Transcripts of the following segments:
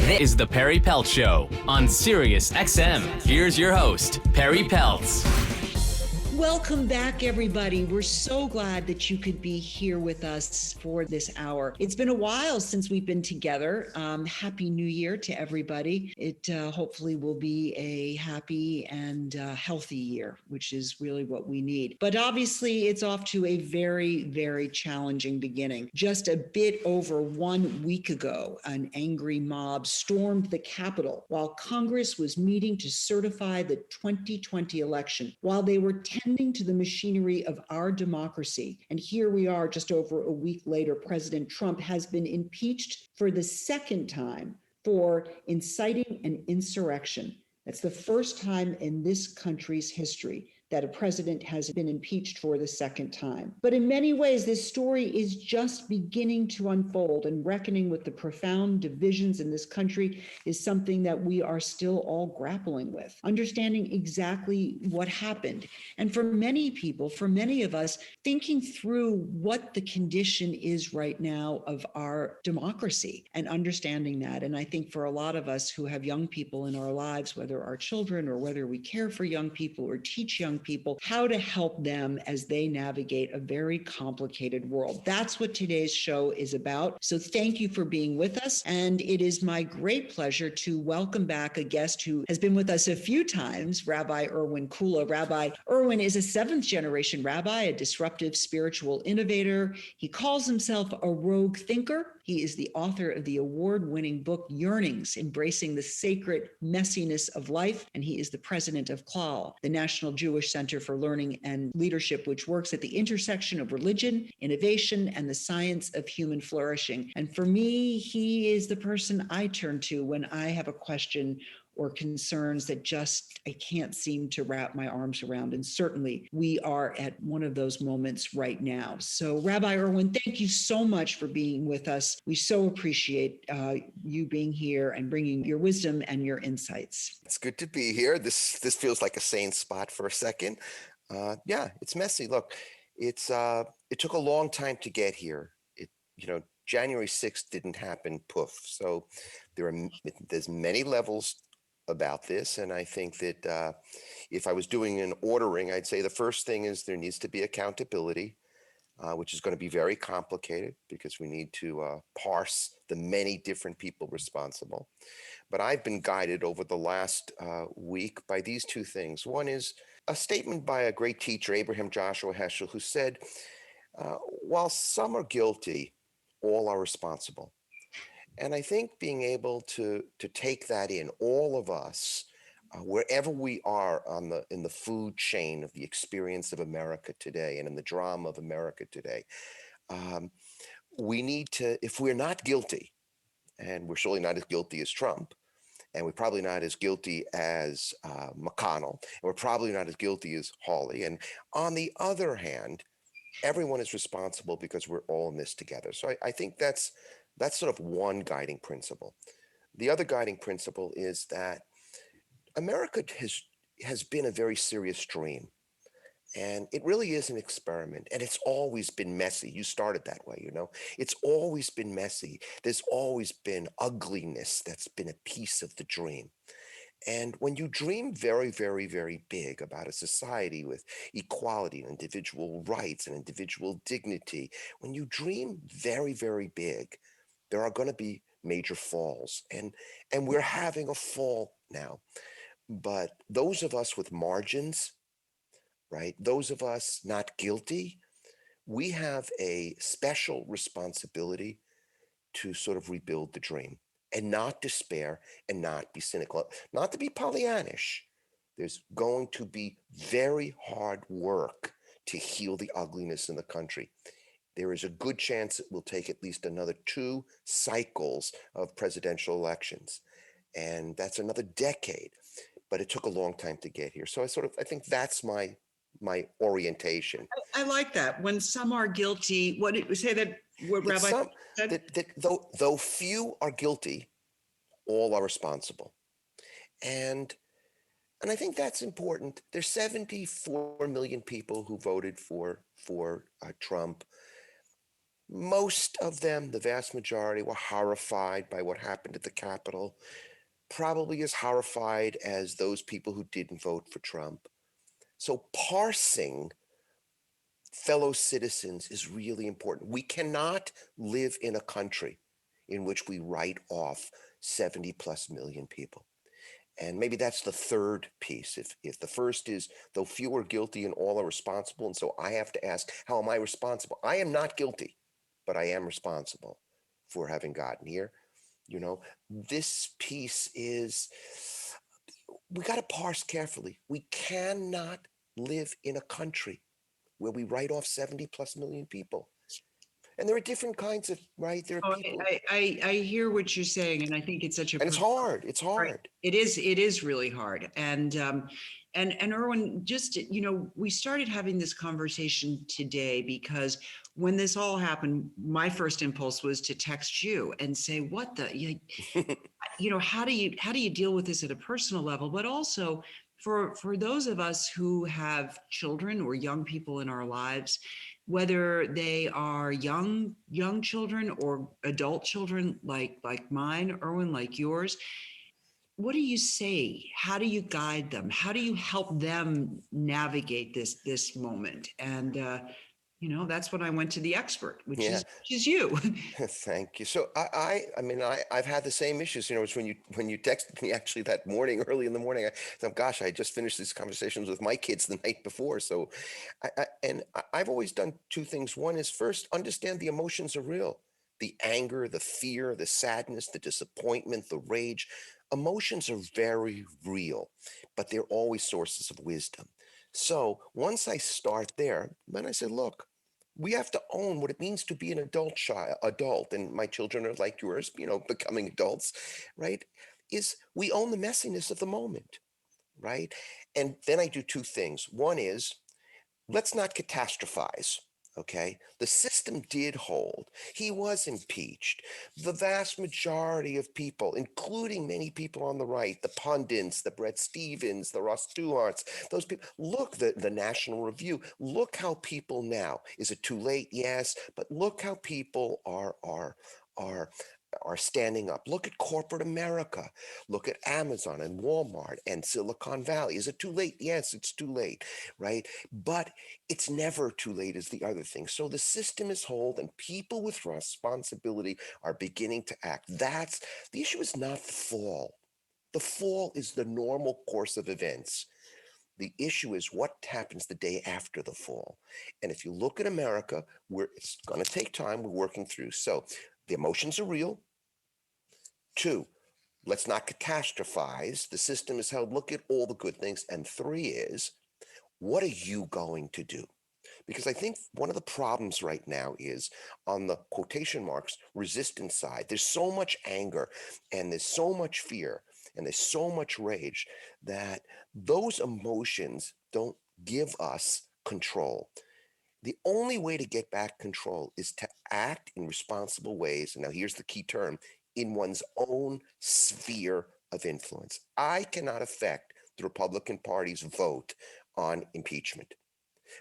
This is the Perri Peltz Show on Sirius XM. Here's your host, Perri Peltz. Welcome back, everybody. We're so glad that you could be here with us for this hour. It's been a while since we've been together. Happy New Year to everybody. It hopefully will be a happy and healthy year, which is really what we need. But obviously, it's off to a very, very challenging beginning. Just a bit over 1 week ago, an angry mob stormed the Capitol while Congress was meeting to certify the 2020 election. While they were tending to the machinery of our democracy. And here we are just over a week later, President Trump has been impeached for the second time for inciting an insurrection. That's the first time in this country's history that a president has been impeached for the second time. But in many ways, this story is just beginning to unfold, and reckoning with the profound divisions in this country is something that we are still all grappling with, understanding exactly what happened. And for many people, for many of us, thinking through what the condition is right now of our democracy and understanding that. And I think for a lot of us who have young people in our lives, whether our children or whether we care for young people or teach young people, how to help them as they navigate a very complicated world. That's what today's show is about. So thank you for being with us. And it is my great pleasure to welcome back a guest who has been with us a few times, Rabbi Erwin Kula. Rabbi Erwin is a seventh generation rabbi, a disruptive spiritual innovator. He calls himself a rogue thinker. He is the author of the award-winning book, Yearnings, Embracing the Sacred Messiness of Life. And he is the president of Kula, the National Jewish Center for Learning and Leadership, which works at the intersection of religion, innovation, and the science of human flourishing. And for me, he is the person I turn to when I have a question or concerns that just I can't seem to wrap my arms around. And certainly we are at one of those moments right now. So Rabbi Erwin, thank you so much for being with us. We so appreciate you being here and bringing your wisdom and your insights. It's good to be here. This feels like a sane spot for a second. Yeah, it's messy. Look, it took a long time to get here. January 6th didn't happen, poof. So there's many levels about this, and I think that if I was doing an ordering, I'd say the first thing is there needs to be accountability, which is going to be very complicated because we need to parse the many different people responsible. But I've been guided over the last week by these two things. One is a statement by a great teacher, Abraham Joshua Heschel, who said, while some are guilty, all are responsible. And I think being able to take that in, all of us, wherever we are in the food chain of the experience of America today and in the drama of America today, we need to, if we're not guilty, and we're surely not as guilty as Trump, and we're probably not as guilty as McConnell, and we're probably not as guilty as Hawley. And on the other hand, everyone is responsible because we're all in this together. So I think that's sort of one guiding principle. The other guiding principle is that America has been a very serious dream. And it really is an experiment. And it's always been messy. You started that way, It's always been messy. There's always been ugliness that's been a piece of the dream. And when you dream very, very, very big about a society with equality and individual rights and individual dignity, when you dream very, very big, there are going to be major falls. And we're having a fall now. But those of us with margins, right, those of us not guilty, we have a special responsibility to sort of rebuild the dream and not despair and not be cynical, not to be Pollyannish. There's going to be very hard work to heal the ugliness in the country. There is a good chance it will take at least another 2 cycles of presidential elections. And that's another decade. But it took a long time to get here. So I think that's my orientation. I like that. When some are guilty, what Rabbi said? That though few are guilty, all are responsible. And I think that's important. There's 74 million people who voted for Trump. Most of them, the vast majority, were horrified by what happened at the Capitol, probably as horrified as those people who didn't vote for Trump. So parsing fellow citizens is really important. We cannot live in a country in which we write off 70 plus million people. And maybe that's the third piece. If the first is, though few are guilty and all are responsible, and so I have to ask, how am I responsible? I am not guilty, but I am responsible for having gotten here. You know, this piece is, we got to parse carefully. We cannot live in a country where we write off 70 plus million people. And there are different kinds of, right? There are Oh, people, I hear what you're saying, and I think it's such a and it's hard. It's Right. hard. It is really hard. And Erwin, just, we started having this conversation today because when this all happened, my first impulse was to text you and say, what the, how do you deal with this at a personal level, but also for those of us who have children or young people in our lives, whether they are young children or adult children like mine, Erwin, like yours. What do you say? How do you guide them? How do you help them navigate this moment? And that's when I went to the expert, which Yeah. is you. Thank you. So I mean, I've had the same issues. It's when you texted me actually that morning, early in the morning. I thought, gosh, I just finished these conversations with my kids the night before. So, I've always done two things. One is first understand the emotions are real. The anger, the fear, the sadness, the disappointment, the rage. Emotions are very real, but they're always sources of wisdom. So once I start there, then I say, look, we have to own what it means to be an adult, and my children are like yours, becoming adults, right? Is we own the messiness of the moment, right? And then I do two things. One is, let's not catastrophize. Okay, the system did hold. He was impeached. The vast majority of people, including many people on the right, the pundits, the Bret Stephens, the Ross Stewarts, those people, look, the National Review, look how people now, is it too late? Yes, but look how people are standing up. Look at corporate America. Look at Amazon and Walmart and Silicon Valley. Is it too late? Yes, it's too late, right? But it's never too late is the other thing. So the system is whole and people with responsibility are beginning to act. That's the issue is not the fall. The fall is the normal course of events. The issue is what happens the day after the fall. And if you look at America, it's going to take time. We're working through. So the emotions are real. Two, let's not catastrophize. The system is held. Look at all the good things. And three is, what are you going to do? Because I think one of the problems right now is on the quotation marks resistance side, there's so much anger and there's so much fear and there's so much rage that those emotions don't give us control. The only way to get back control is to act in responsible ways. And now here's the key term, in one's own sphere of influence. I cannot affect the Republican Party's vote on impeachment,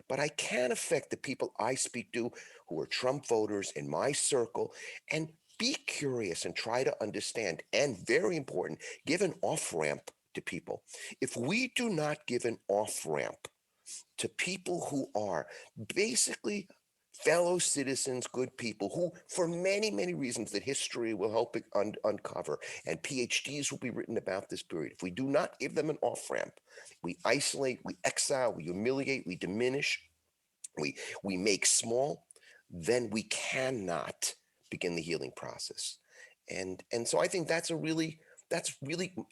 but I can affect the people I speak to who are Trump voters in my circle and be curious and try to understand. And very important, give an off ramp to people. If we do not give an off ramp to people who are basically fellow citizens, good people who, for many, many reasons that history will help uncover, and PhDs will be written about this period. If we do not give them an off ramp, we isolate, we exile, we humiliate, we diminish, we make small, then we cannot begin the healing process. And so I think that's really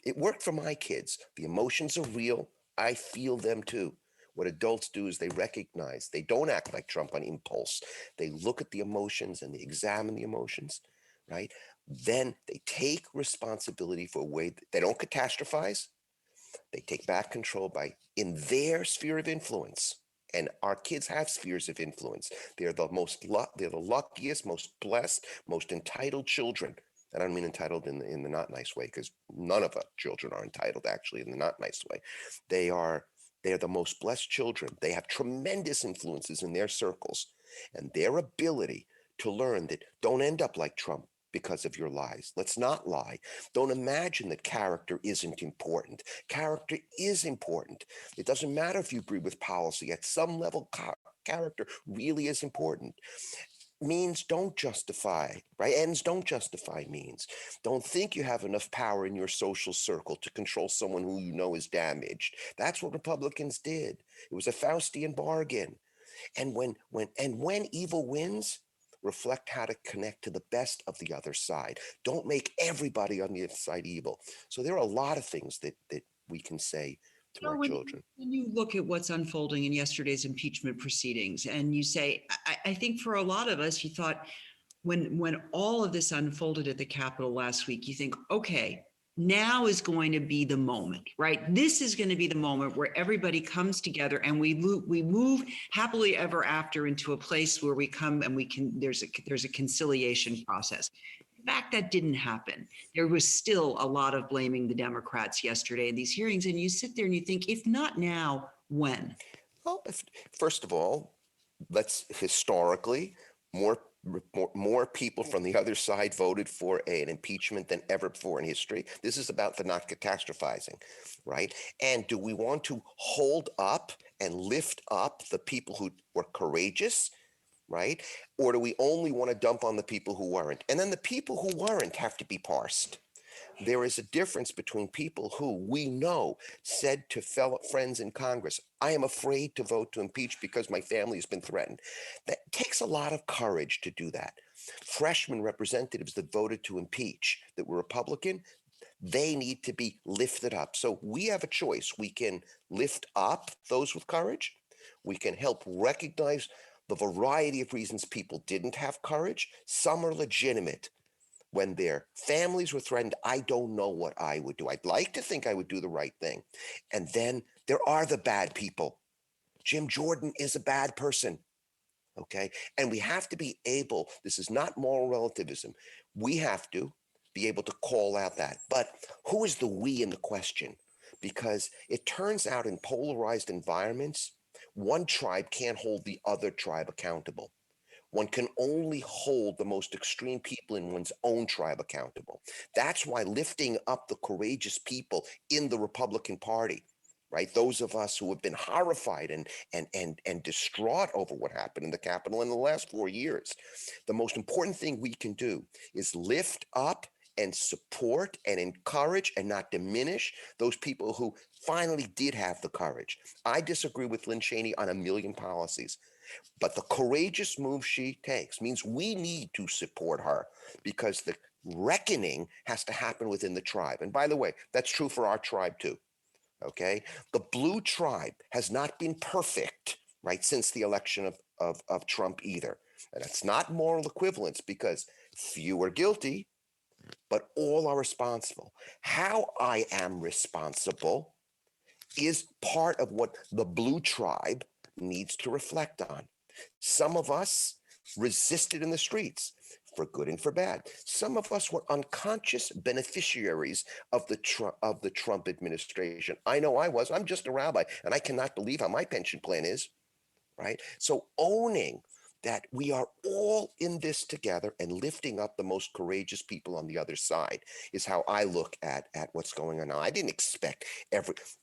it worked for my kids. The emotions are real. I feel them too. What adults do is they recognize, they don't act like Trump on impulse. They look at the emotions and they examine the emotions, right? Then they take responsibility for a way they don't catastrophize. They take back control by in their sphere of influence. And our kids have spheres of influence. They're they're the luckiest, most blessed, most entitled children. And I don't mean entitled in the not nice way, because none of our children are entitled actually in the not nice way. They are the most blessed children. They have tremendous influences in their circles, and their ability to learn that don't end up like Trump because of your lies. Let's not lie. Don't imagine that character isn't important. Character is important. It doesn't matter if you agree with policy. At some level, character really is important. Means don't justify, right? Ends don't justify means. Don't think you have enough power in your social circle to control someone who you know is damaged. That's what Republicans did. It was a Faustian bargain. And when evil wins, reflect how to connect to the best of the other side. Don't make everybody on the other side evil. So there are a lot of things that we can say to our children. When you look at what's unfolding in yesterday's impeachment proceedings, and you say, I think for a lot of us, you thought when all of this unfolded at the Capitol last week, you think, okay, now is going to be the moment, right? This is going to be the moment where everybody comes together and we move happily ever after into a place where we come and there's a conciliation process. In fact, that didn't happen. There was still a lot of blaming the Democrats yesterday in these hearings. And you sit there and you think, if not now, when? Well, first of all, let's historically, more people from the other side voted for an impeachment than ever before in history. This is about the not catastrophizing, right? And do we want to hold up and lift up the people who were courageous, right? Or do we only want to dump on the people who weren't? And then the people who weren't have to be parsed. There is a difference between people who we know said to fellow friends in Congress, I am afraid to vote to impeach because my family has been threatened. That takes a lot of courage to do that. Freshman representatives that voted to impeach that were Republican, they need to be lifted up. So we have a choice. We can lift up those with courage. We can help recognize the variety of reasons people didn't have courage. Some are legitimate. When their families were threatened, I don't know what I would do. I'd like to think I would do the right thing. And then there are the bad people. Jim Jordan is a bad person. Okay. And we have to be able, this is not moral relativism. We have to be able to call out that. But who is the we in the question? Because it turns out in polarized environments, one tribe can't hold the other tribe accountable. One can only hold the most extreme people in one's own tribe accountable. That's why lifting up the courageous people in the Republican Party, right? Those of us who have been horrified and distraught over what happened in the Capitol in the last 4 years. The most important thing we can do is lift up and support and encourage and not diminish those people who finally did have the courage. I disagree with Lynn Cheney on a million policies. But the courageous move she takes means we need to support her because the reckoning has to happen within the tribe. And by the way, that's true for our tribe too. Okay. The blue tribe has not been perfect, right, since the election of Trump either. And it's not moral equivalence because few are guilty, but all are responsible. How I am responsible is part of what the blue tribe needs to reflect on. Some of us resisted in the streets for good and for bad. Some of us were unconscious beneficiaries of the Trump administration. I know I was. I'm just a rabbi, and I cannot believe how my pension plan is, right? So owning that we are all in this together and lifting up the most courageous people on the other side is how I look at what's going on now. I didn't expect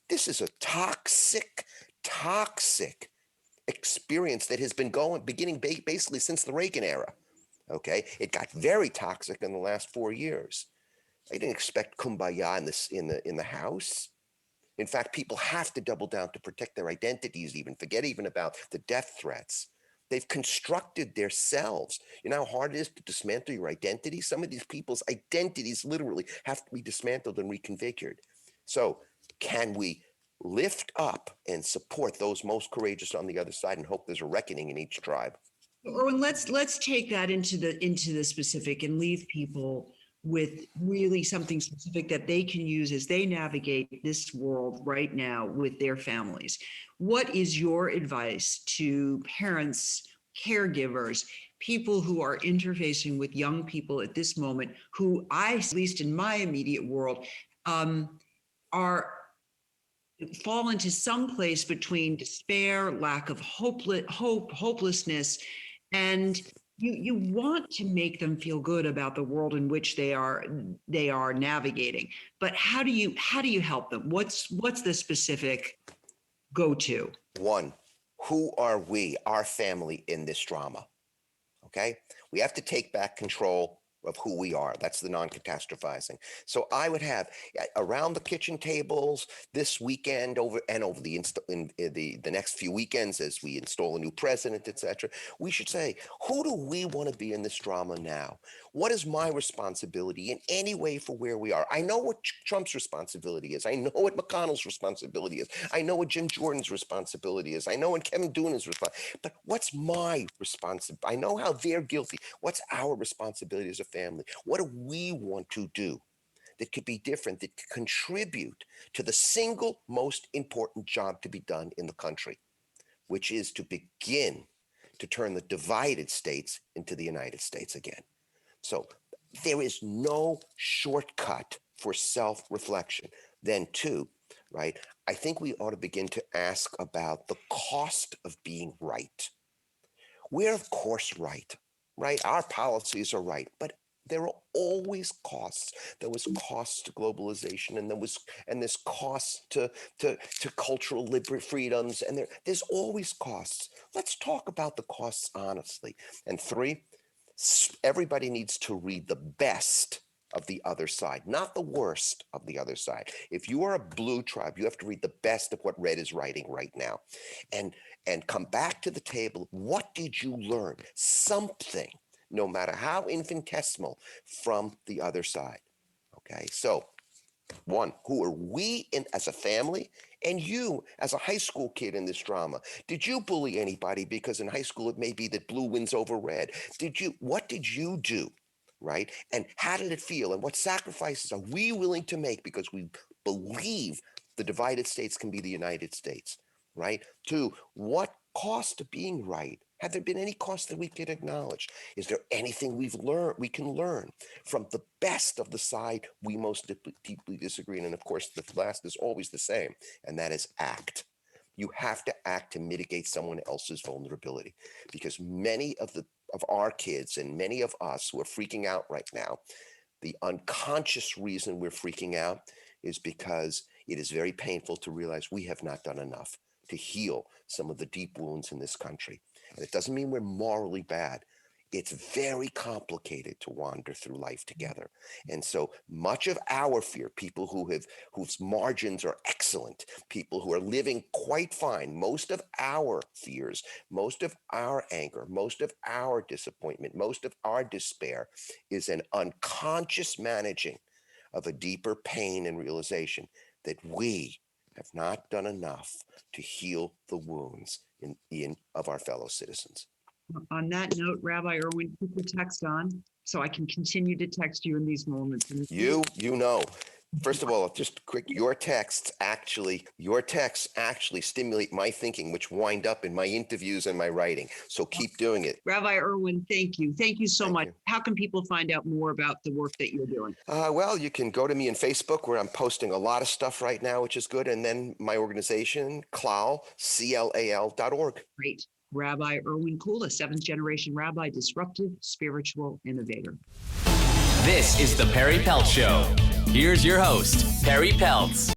this is a toxic experience that has been beginning basically since the Reagan era. Okay, it got very toxic in the last 4 years. I didn't expect kumbaya in the House. In fact, people have to double down to protect their identities. Forget even about the death threats. They've constructed themselves. You know how hard it is to dismantle your identity? Some of these people's identities literally have to be dismantled and reconfigured. So can we lift up and support those most courageous on the other side and hope there's a reckoning in each tribe? Or let's take that into the specific and leave people with really something specific that they can use as they navigate this world right now with their families. What is your advice to parents, caregivers, people who are interfacing with young people at this moment, who at least in my immediate world, are fall into some place between despair, lack of hopelessness, and You want to make them feel good about the world in which they are navigating. But how do you help them? What's the specific go-to? One, who are we, our family, in this drama? Okay, we have to take back control of who we are. That's the non-catastrophizing. So I would have around the kitchen tables this weekend over the next few weekends as we install a new president, etc. We should say, who do we want to be in this drama now? What is my responsibility in any way for where we are? I know what Trump's responsibility is. I know what McConnell's responsibility is. I know what Jim Jordan's responsibility is. I know what Kevin Duna's responsibility. But what's my responsibility? I know how they're guilty. What's our responsibility as a family? What do we want to do that could be different, that could contribute to the single most important job to be done in the country, which is to begin to turn the divided states into the United States again? So there is no shortcut for self-reflection. Then two, right, I think we ought to begin to ask about the cost of being right. We're of course right? Our policies are right, but there are always costs. There was costs to globalization, and there's costs to cultural freedoms, and there's always costs. Let's talk about the costs honestly. And three, everybody needs to read the best of the other side, not the worst of the other side. If you are a blue tribe, you have to read the best of what red is writing right now, and come back to the table. What did you learn? Something, no matter how infinitesimal, from the other side. Okay, so one, who are we as a family? And you, as a high school kid in this drama, did you bully anybody because in high school it may be that blue wins over red? What did you do, right? And how did it feel? And what sacrifices are we willing to make because we believe the divided states can be the United States, right? Two, what cost to being right? Have there been any costs that we can acknowledge? Is there anything we can learn from the best of the side we most deeply disagree? And of course, the last is always the same, and that is act. You have to act to mitigate someone else's vulnerability, because many of our kids and many of us who are freaking out right now, the unconscious reason we're freaking out is because it is very painful to realize we have not done enough to heal some of the deep wounds in this country. And it doesn't mean we're morally bad. It's very complicated to wander through life together. And so much of our fear, people whose margins are excellent, people who are living quite fine, most of our fears, most of our anger, most of our disappointment, most of our despair is an unconscious managing of a deeper pain and realization that we have not done enough to heal the wounds of our fellow citizens. On that note, Rabbi Irwin, keep your text on so I can continue to text you in these moments. You know, first of all, just quick, your texts actually stimulate my thinking, which wind up in my interviews and my writing. So keep doing it. Rabbi Irwin, thank you. Thank you so much. How can people find out more about the work that you're doing? Well, you can go to me on Facebook, where I'm posting a lot of stuff right now, which is good. And then my organization, Clal, CLAL.org. Great. Rabbi Irwin Kula, seventh generation rabbi, disruptive spiritual innovator. This is the Perri Peltz Show. Here's your host, Perri Peltz.